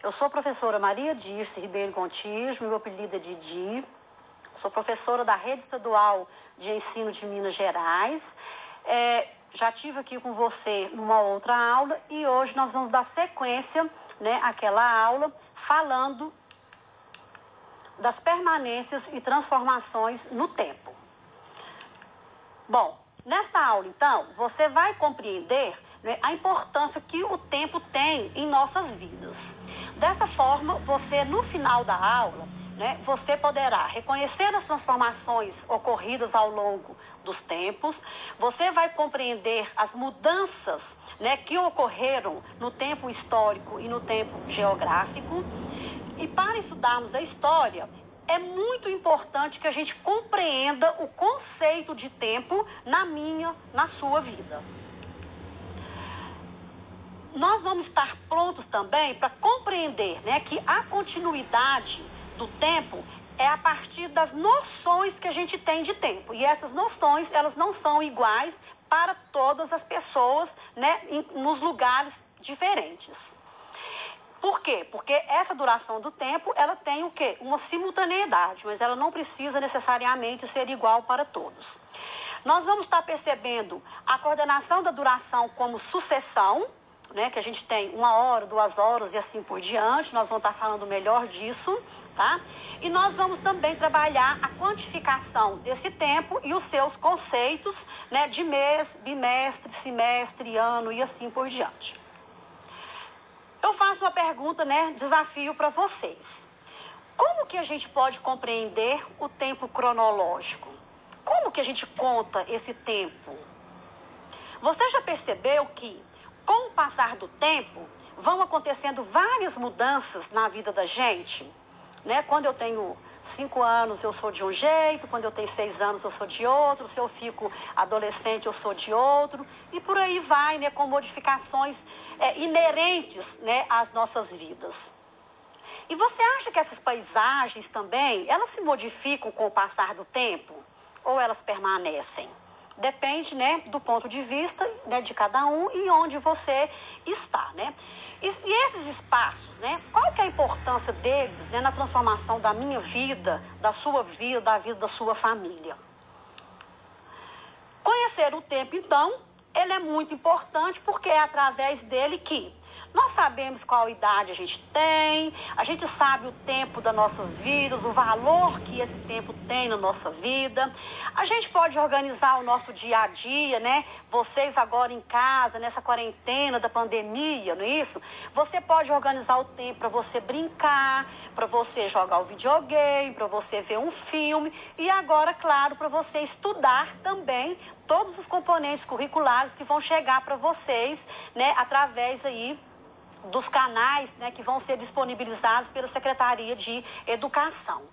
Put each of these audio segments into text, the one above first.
Eu sou a professora Maria Dirce Ribeiro Contígio, meu apelido é Didi. Sou professora da Rede Estadual de Ensino de Minas Gerais. Já estive aqui com você numa outra aula e hoje nós vamos dar sequência, né, àquela aula falando das permanências e transformações no tempo. Bom, nesta aula, então, você vai compreender, né, a importância que o tempo tem em nossas vidas. Dessa forma, você, no final da aula, né, você poderá reconhecer as transformações ocorridas ao longo dos tempos, você vai compreender as mudanças, né, que ocorreram no tempo histórico e no tempo geográfico. E para estudarmos a história, é muito importante que a gente compreenda o conceito de tempo na sua vida. Nós vamos estar prontos também para compreender, né, que a continuidade do tempo é a partir das noções que a gente tem de tempo. E essas noções, elas não são iguais para todas as pessoas, né, nos lugares diferentes. Por quê? Porque essa duração do tempo, ela tem o quê? Uma simultaneidade, mas ela não precisa necessariamente ser igual para todos. Nós vamos estar percebendo a coordenação da duração como sucessão, né, que a gente tem 1 hora, 2 horas e assim por diante. Nós vamos estar falando melhor disso, tá? E nós vamos também trabalhar a quantificação desse tempo e os seus conceitos, né, de mês, bimestre, semestre, ano e assim por diante. Eu faço uma pergunta, né, desafio para vocês. Como que a gente pode compreender o tempo cronológico? Como que a gente conta esse tempo? Você já percebeu que, com o passar do tempo, vão acontecendo várias mudanças na vida da gente, né? Quando eu tenho 5 anos, eu sou de um jeito. Quando eu tenho 6 anos, eu sou de outro. Se eu fico adolescente, eu sou de outro. E por aí vai, né? Com modificações inerentes, né, às nossas vidas. E você acha que essas paisagens também, elas se modificam com o passar do tempo? Ou elas permanecem? Depende, né, do ponto de vista, né, de cada um e onde você está, né? E esses espaços, né, qual que é a importância deles, né, na transformação da minha vida, da sua vida, da vida da sua família? Conhecer o tempo, então, ele é muito importante porque é através dele que nós sabemos qual idade a gente tem, a gente sabe o tempo das nossas vidas, o valor que esse tempo tem na nossa vida. A gente pode organizar o nosso dia a dia, né? Vocês agora em casa, nessa quarentena da pandemia, não é isso? Você pode organizar o tempo para você brincar, para você jogar o videogame, para você ver um filme e agora, claro, para você estudar também todos os componentes curriculares que vão chegar para vocês, né, através aí dos canais, né, que vão ser disponibilizados pela Secretaria de Educação.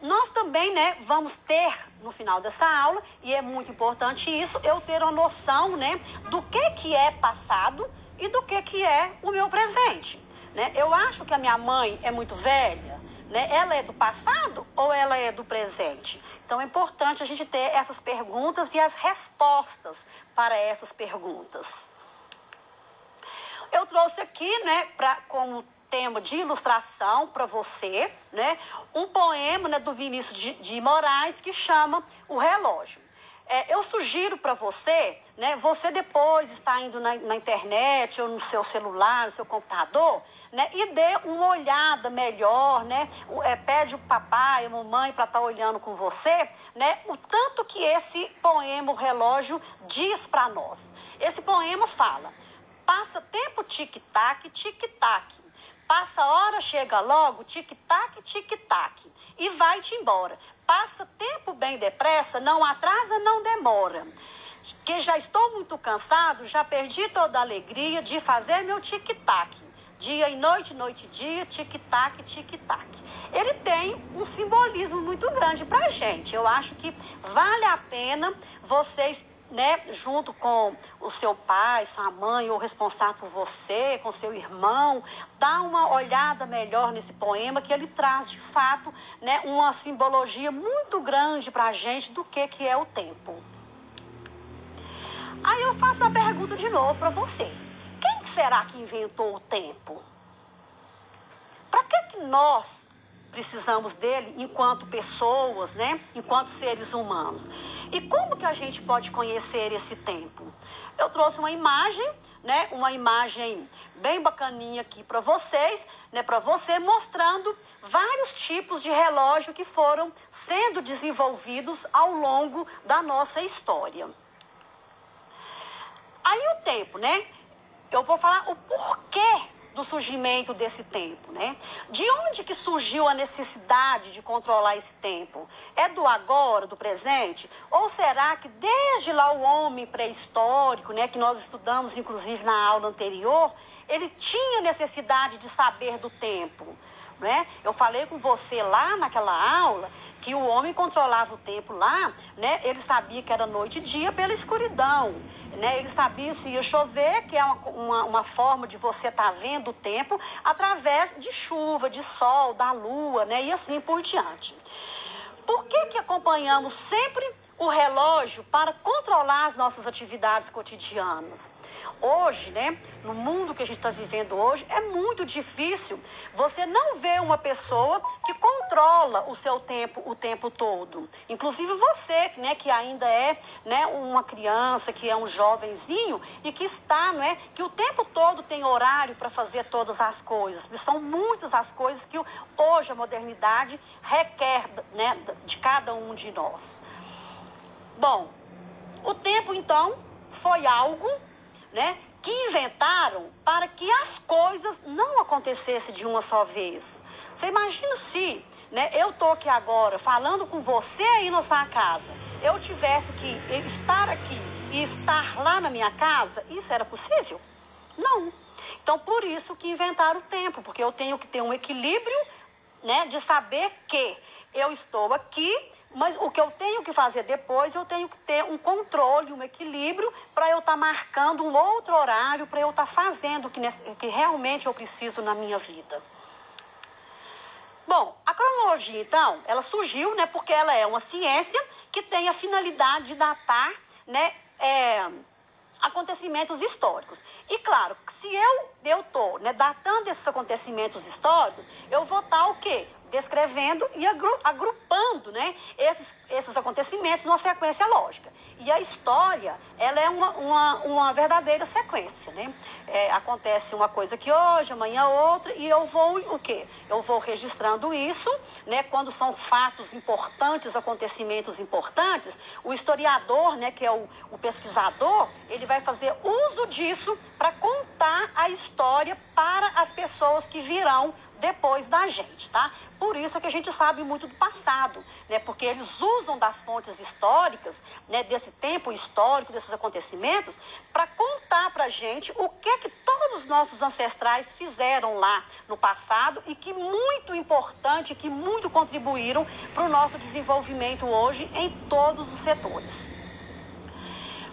Nós também, né, vamos ter, no final dessa aula, e é muito importante isso, eu ter uma noção, né, do que é passado e do que é o meu presente, né? Eu acho que a minha mãe é muito velha, né? Ela é do passado ou ela é do presente? Então é importante a gente ter essas perguntas e as respostas para essas perguntas. Eu trouxe aqui, né, como tema de ilustração para você, né, um poema, né, do Vinícius de Moraes que chama O Relógio. Eu sugiro para você, né, você depois está indo na internet ou no seu celular, no seu computador, né, e dê uma olhada melhor, né, pede o papai, a mamãe para estar olhando com você, né, o tanto que esse poema, O Relógio, diz para nós. Esse poema fala: passa tempo, tic-tac, tic-tac. Passa hora, chega logo, tic-tac, tic-tac. E vai-te embora. Passa tempo bem depressa, não atrasa, não demora. Que já estou muito cansado, já perdi toda a alegria de fazer meu tic-tac. Dia e noite, noite e dia, tic-tac, tic-tac. Ele tem um simbolismo muito grande pra gente. Eu acho que vale a pena vocês, né, junto com o seu pai, sua mãe, ou responsável por você, com seu irmão, dá uma olhada melhor nesse poema, que ele traz, de fato, né, uma simbologia muito grande para a gente do que é o tempo. Aí eu faço a pergunta de novo para você. Quem será que inventou o tempo? que nós precisamos dele enquanto pessoas, né? Enquanto seres humanos. E como que a gente pode conhecer esse tempo? Eu trouxe uma imagem, né? Uma imagem bem bacaninha aqui para vocês, né? Para você, mostrando vários tipos de relógio que foram sendo desenvolvidos ao longo da nossa história. Aí o tempo, né? Eu vou falar o porquê do surgimento desse tempo, né? De onde que surgiu a necessidade de controlar esse tempo? É do agora, do presente? Ou será que desde lá o homem pré-histórico, né, que nós estudamos inclusive na aula anterior, ele tinha necessidade de saber do tempo, né? Eu falei com você lá naquela aula que o homem controlava o tempo lá, né? Ele sabia que era noite e dia pela escuridão, né? Ele sabia se ia chover, que é uma forma de você estar vendo o tempo através de chuva, de sol, da lua, né? E assim por diante. Por que acompanhamos sempre o relógio para controlar as nossas atividades cotidianas? Hoje, né, no mundo que a gente está vivendo hoje, é muito difícil você não ver uma pessoa que controla o seu tempo o tempo todo. Inclusive você, né, que ainda é, né, uma criança, que é um jovenzinho e que está, né, que o tempo todo tem horário para fazer todas as coisas. E são muitas as coisas que hoje a modernidade requer, né, de cada um de nós. Bom, o tempo, então, foi algo, né, que inventaram para que as coisas não acontecessem de uma só vez. Você imagina se, né, eu estou aqui agora falando com você aí na sua casa, eu tivesse que estar aqui e estar lá na minha casa, isso era possível? Não. Então, por isso que inventaram o tempo, porque eu tenho que ter um equilíbrio, né, de saber que eu estou aqui, mas o que eu tenho que fazer depois, eu tenho que ter um controle, um equilíbrio, para eu estar marcando um outro horário, para eu estar fazendo o que realmente eu preciso na minha vida. Bom, a cronologia, então, ela surgiu, né, porque ela é uma ciência que tem a finalidade de datar, né, acontecimentos históricos. E claro, se eu estou, né, datando esses acontecimentos históricos, eu vou estar o quê? Descrevendo e agrupando, né, esses acontecimentos numa sequência lógica. E a história, ela é uma verdadeira sequência, né? Acontece uma coisa aqui hoje, amanhã outra, e eu vou o quê? Eu vou registrando isso, né? Quando são fatos importantes, acontecimentos importantes, o historiador, né, que é o pesquisador, ele vai fazer uso disso para contar a história para as pessoas que virão depois da gente, tá? Por isso é que a gente sabe muito do passado, né? Porque eles usam das fontes históricas, né, desse tempo histórico, desses acontecimentos, para contar pra gente o que todos os nossos ancestrais fizeram lá no passado e que muito importante, que muito contribuíram para o nosso desenvolvimento hoje em todos os setores.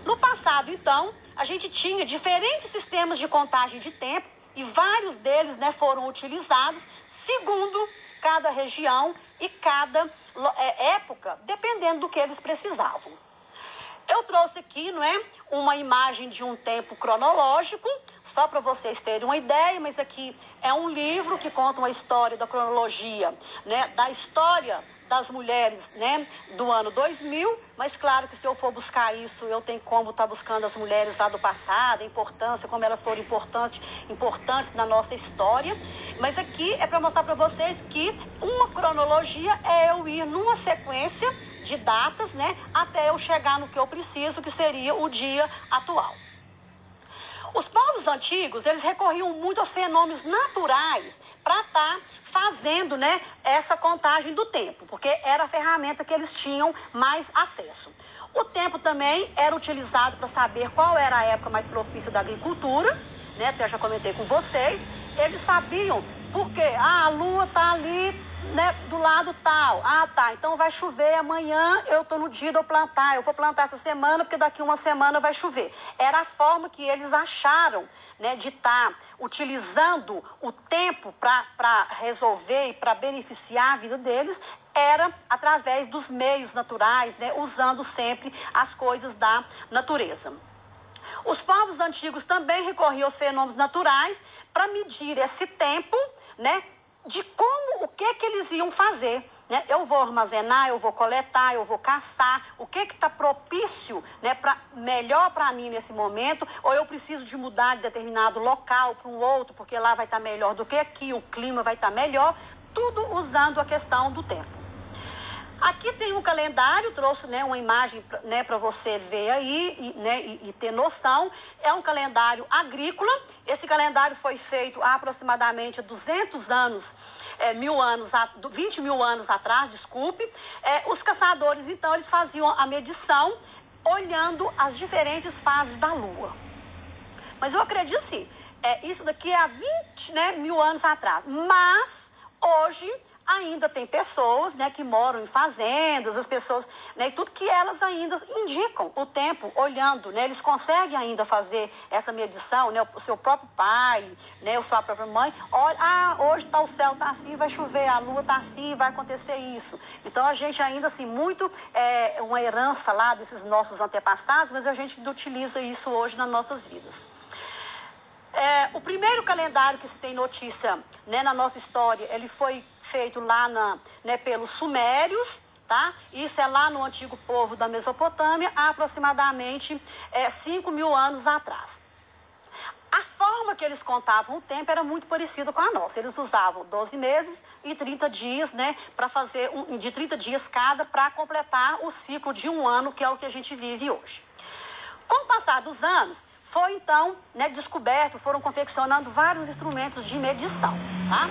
No passado, então, a gente tinha diferentes sistemas de contagem de tempo e vários deles, né, foram utilizados segundo cada região e cada época, dependendo do que eles precisavam. Eu trouxe aqui, não é, uma imagem de um tempo cronológico, só para vocês terem uma ideia, mas aqui é um livro que conta uma história da cronologia, né, da história das mulheres, né, do ano 2000, mas claro que se eu for buscar isso, eu tenho como estar buscando as mulheres lá do passado, a importância, como elas foram importantes na nossa história. Mas aqui é para mostrar para vocês que uma cronologia é eu ir numa sequência de datas, né, até eu chegar no que eu preciso, que seria o dia atual. Os povos antigos, eles recorriam muito aos fenômenos naturais para estar fazendo, né, essa contagem do tempo, porque era a ferramenta que eles tinham mais acesso. O tempo também era utilizado para saber qual era a época mais propícia da agricultura, né, que eu já comentei com vocês. Eles sabiam porque a lua está ali, né, do lado tal. Ah, tá, então vai chover amanhã, eu estou no dia de eu plantar. Eu vou plantar essa semana porque daqui uma semana vai chover. Era a forma que eles acharam, né, de estar utilizando o tempo para resolver e para beneficiar a vida deles, era através dos meios naturais, né, usando sempre as coisas da natureza. Os povos antigos também recorriam aos fenômenos naturais para medir esse tempo, né, de como, o que eles iam fazer, né? Eu vou armazenar, eu vou coletar, eu vou caçar, o que está propício, né, melhor para mim nesse momento, ou eu preciso de mudar de determinado local para um outro, porque lá vai estar melhor do que aqui, o clima vai estar melhor, tudo usando a questão do tempo. Aqui tem um calendário, trouxe, né, uma imagem, né, para você ver aí, né, e ter noção. É um calendário agrícola. Esse calendário foi feito há aproximadamente 200 anos, 20 mil anos atrás, desculpe. Os caçadores, então, eles faziam a medição olhando as diferentes fases da Lua. Mas eu acredito sim, isso daqui é há 20, né, mil anos atrás. Mas, hoje, ainda tem pessoas, né, que moram em fazendas, as pessoas, né, e tudo que elas ainda indicam o tempo, olhando, né, eles conseguem ainda fazer essa medição, né, o seu próprio pai, né, a sua própria mãe, olha, hoje o céu está assim, vai chover, a lua está assim, vai acontecer isso. Então a gente ainda, assim, muito, uma herança lá desses nossos antepassados, mas a gente utiliza isso hoje nas nossas vidas. O primeiro calendário que se tem notícia, né, na nossa história, ele foi feito lá pelos sumérios, tá? Isso é lá no antigo povo da Mesopotâmia, há aproximadamente 5 mil anos atrás. A forma que eles contavam o tempo era muito parecida com a nossa. Eles usavam 12 meses e 30 dias, né, para fazer de 30 dias cada, para completar o ciclo de um ano, que é o que a gente vive hoje. Com o passar dos anos, foi então, né, descoberto, foram confeccionando vários instrumentos de medição, tá?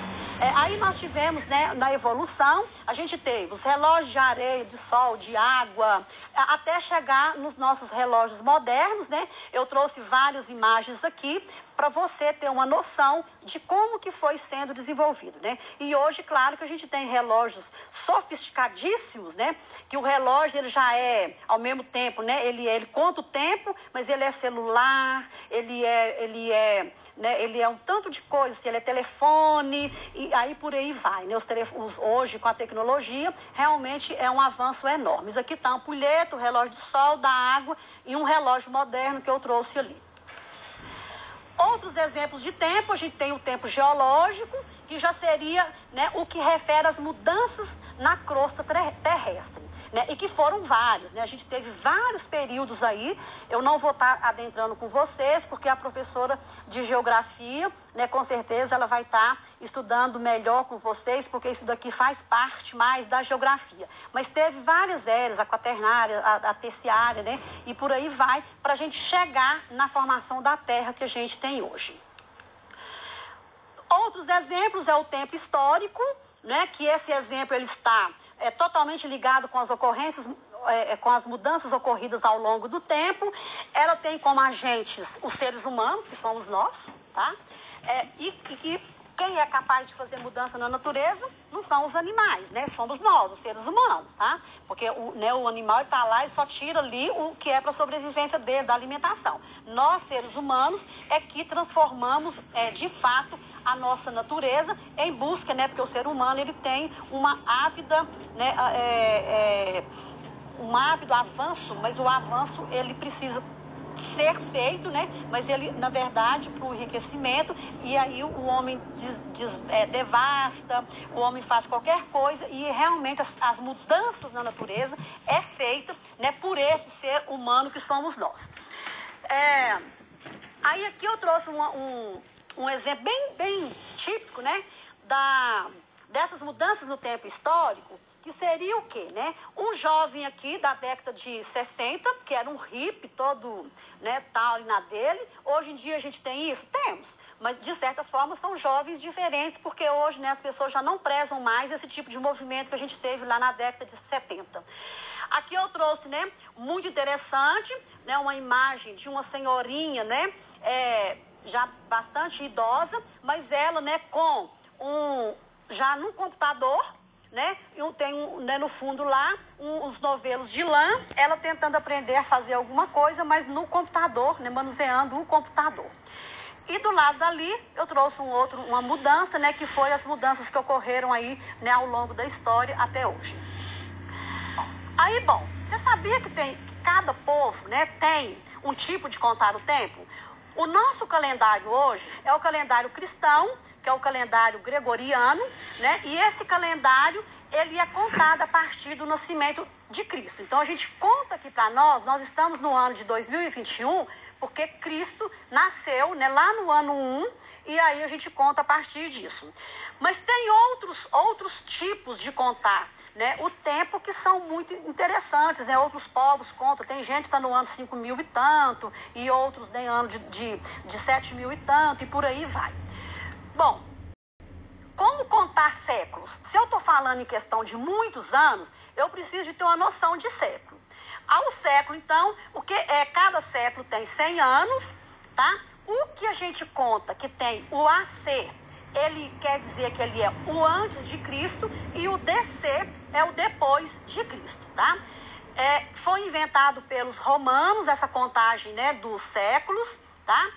Aí nós tivemos, né, na evolução, a gente teve os relógios de areia, de sol, de água, até chegar nos nossos relógios modernos, né? Eu trouxe várias imagens aqui para você ter uma noção de como que foi sendo desenvolvido, né? E hoje, claro que a gente tem relógios sofisticadíssimos, né? Que o relógio, ele já é, ao mesmo tempo, né? Ele conta o tempo, mas ele é celular, ele é um tanto de coisas, ele é telefone, e aí por aí vai, né? Hoje, com a tecnologia, realmente é um avanço enorme. Isso aqui está a ampulheta, o relógio de sol, da água e um relógio moderno que eu trouxe ali. Outros exemplos de tempo, a gente tem o tempo geológico, que já seria, né, o que refere às mudanças na crosta terrestre, né, e que foram vários, né? A gente teve vários períodos aí. Eu não vou estar adentrando com vocês, porque a professora de geografia, né, com certeza ela vai estar estudando melhor com vocês, porque isso daqui faz parte mais da geografia. Mas teve várias eras, a quaternária, a terciária, né, e por aí vai, para a gente chegar na formação da Terra que a gente tem hoje. Outros exemplos é o tempo histórico, né, que esse exemplo ele está totalmente ligado com as ocorrências, com as mudanças ocorridas ao longo do tempo. Ela tem como agentes os seres humanos, que somos nós, tá? E quem é capaz de fazer mudança na natureza não são os animais, né? Somos nós, os seres humanos, tá? Porque o animal está lá e só tira ali o que é para a sobrevivência dele, da alimentação. Nós, seres humanos, é que transformamos, de fato, a nossa natureza em busca, né? Porque o ser humano, ele tem uma ávida, né? Um ávido avanço, mas o avanço, ele precisa ser feito, né? Mas ele, na verdade, para o enriquecimento, e aí o homem devasta, o homem faz qualquer coisa, e realmente as mudanças na natureza é feita, né, por esse ser humano que somos nós. Aí aqui eu trouxe um exemplo bem típico, né, dessas mudanças no tempo histórico, que seria o quê, né? Um jovem aqui da década de 60, que era um hippie todo, né, tal e na dele. Hoje em dia a gente tem isso? Temos. Mas, de certa forma, são jovens diferentes, porque hoje, né, as pessoas já não prezam mais esse tipo de movimento que a gente teve lá na década de 70. Aqui eu trouxe, né, muito interessante, né, uma imagem de uma senhorinha, né, já bastante idosa, mas ela, né, com já num computador, né, tem né, no fundo lá os novelos de lã, ela tentando aprender a fazer alguma coisa, mas no computador, né, manuseando o computador. E do lado dali eu trouxe uma mudança, né, que foi as mudanças que ocorreram aí, né, ao longo da história até hoje. Aí, bom, você sabia que cada povo, né, tem um tipo de contar o tempo? O nosso calendário hoje é o calendário cristão, que é o calendário gregoriano, né? E esse calendário, ele é contado a partir do nascimento de Cristo. Então, a gente conta aqui para nós estamos no ano de 2021, porque Cristo nasceu, né, lá no ano 1, e aí a gente conta a partir disso. Mas tem outros tipos de contar, né, o tempo, que são muito interessantes, né? Outros povos contam, tem gente que está no ano 5.000 e tanto, e outros em ano de 7.000 e tanto, e por aí vai. Bom, como contar séculos? Se eu estou falando em questão de muitos anos, eu preciso de ter uma noção de século. Ao século, então, cada século tem 100 anos, tá? O que a gente conta que tem o AC, ele quer dizer que ele é o antes de Cristo, e o DC é o depois de Cristo, tá? Foi inventado pelos romanos, essa contagem, né, dos séculos, tá?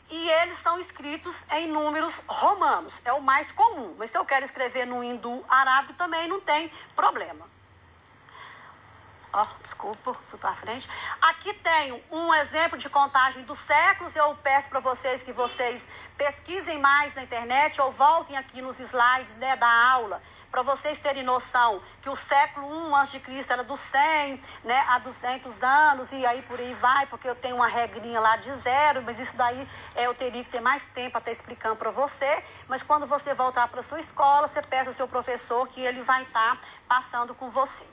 E eles são escritos em números romanos, é o mais comum. Mas se eu quero escrever no hindu arábico também não tem problema. Desculpa, fui para frente. Aqui tenho um exemplo de contagem dos séculos. Eu peço para vocês que vocês pesquisem mais na internet ou voltem aqui nos slides, né, da aula, para vocês terem noção que o século I a.C. era do 100, né, a 200 anos, e aí por aí vai, porque eu tenho uma regrinha lá de 0, mas isso daí eu teria que ter mais tempo até explicando para você. Mas quando você voltar para a sua escola, você peça ao seu professor que ele vai estar passando com você.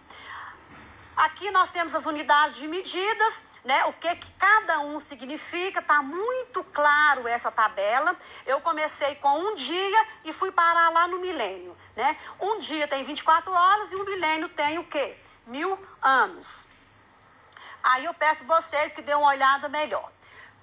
Aqui nós temos as unidades de medidas, né? O que cada um significa, está muito claro essa tabela. Eu comecei com um dia e fui parar lá no milênio, né? Um dia tem 24 horas e um milênio tem o quê? 1000 anos. Aí eu peço vocês que dêem uma olhada melhor.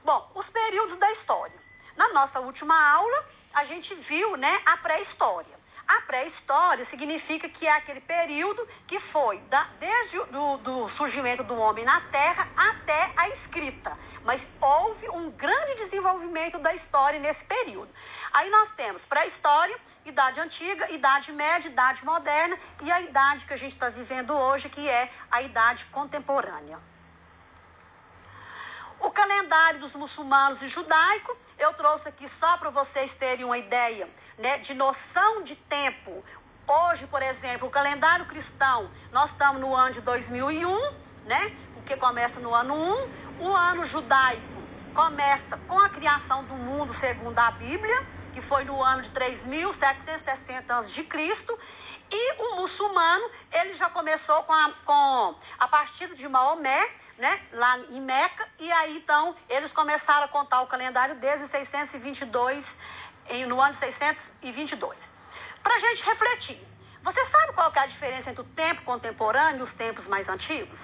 Bom, os períodos da história. Na nossa última aula, a gente viu, né, a pré-história. A pré-história significa que é aquele período que foi desde do surgimento do homem na Terra até a escrita. Mas houve um grande desenvolvimento da história nesse período. Aí nós temos pré-história, idade antiga, idade média, idade moderna e a idade que a gente está vivendo hoje, que é a idade contemporânea. O calendário dos muçulmanos e judaico, eu trouxe aqui só para vocês terem uma ideia, né, de noção de tempo. Hoje, por exemplo, o calendário cristão, nós estamos no ano de 2001, né, o que começa no ano 1. O ano judaico começa com a criação do mundo segundo a Bíblia, que foi no ano de 3.760 a.C., e o muçulmano, ele já começou com a partida de Maomé, né, lá em Meca, e aí então eles começaram a contar o calendário desde 622, no ano 622. Para a gente refletir, você sabe qual que é a diferença entre o tempo contemporâneo e os tempos mais antigos?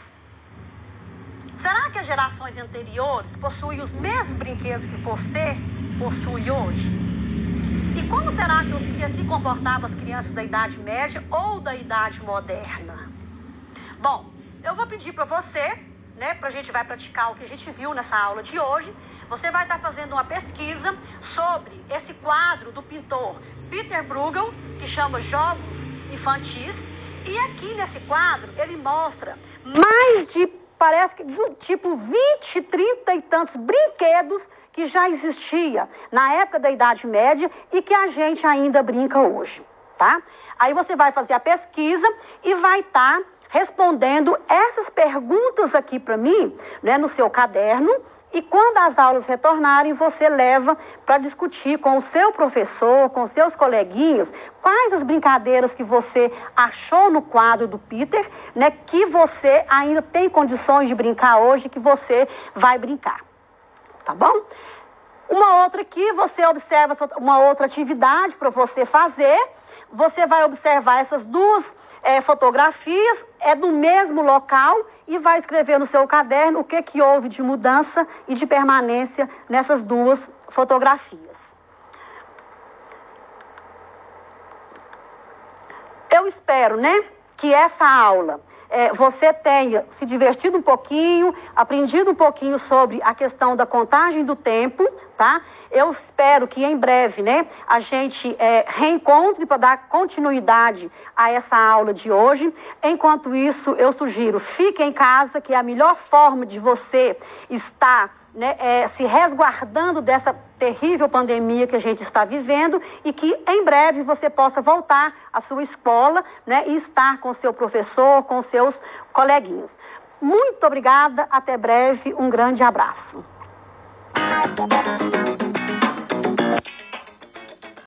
Será que as gerações anteriores possuíam os mesmos brinquedos que você possui hoje? E como será que se comportavam as crianças da Idade Média ou da Idade Moderna? Bom, eu vou pedir para você, né, para a gente vai praticar o que a gente viu nessa aula de hoje. Você vai estar fazendo uma pesquisa sobre esse quadro do pintor Peter Bruegel, que chama Jogos Infantis. E aqui nesse quadro, ele mostra mais de, parece que tipo 20, 30 e tantos brinquedos que já existia na época da Idade Média e que a gente ainda brinca hoje, tá? Aí você vai fazer a pesquisa e vai estar respondendo essas perguntas aqui para mim, né, no seu caderno, e quando as aulas retornarem, você leva para discutir com o seu professor, com os seus coleguinhas, quais as brincadeiras que você achou no quadro do Peter, né, que você ainda tem condições de brincar hoje, que você vai brincar. Tá bom? Uma outra aqui, você observa uma outra atividade para você fazer. Você vai observar essas duas fotografias, é do mesmo local, e vai escrever no seu caderno o que houve de mudança e de permanência nessas duas fotografias. Eu espero, né, que essa aula você tenha se divertido um pouquinho, aprendido um pouquinho sobre a questão da contagem do tempo, tá? Eu espero que em breve, né, a gente reencontre para dar continuidade a essa aula de hoje. Enquanto isso, eu sugiro, fique em casa, que é a melhor forma de você estar, né, se resguardando dessa terrível pandemia que a gente está vivendo e que em breve você possa voltar à sua escola, né, e estar com seu professor, com seus coleguinhas. Muito obrigada, até breve, um grande abraço.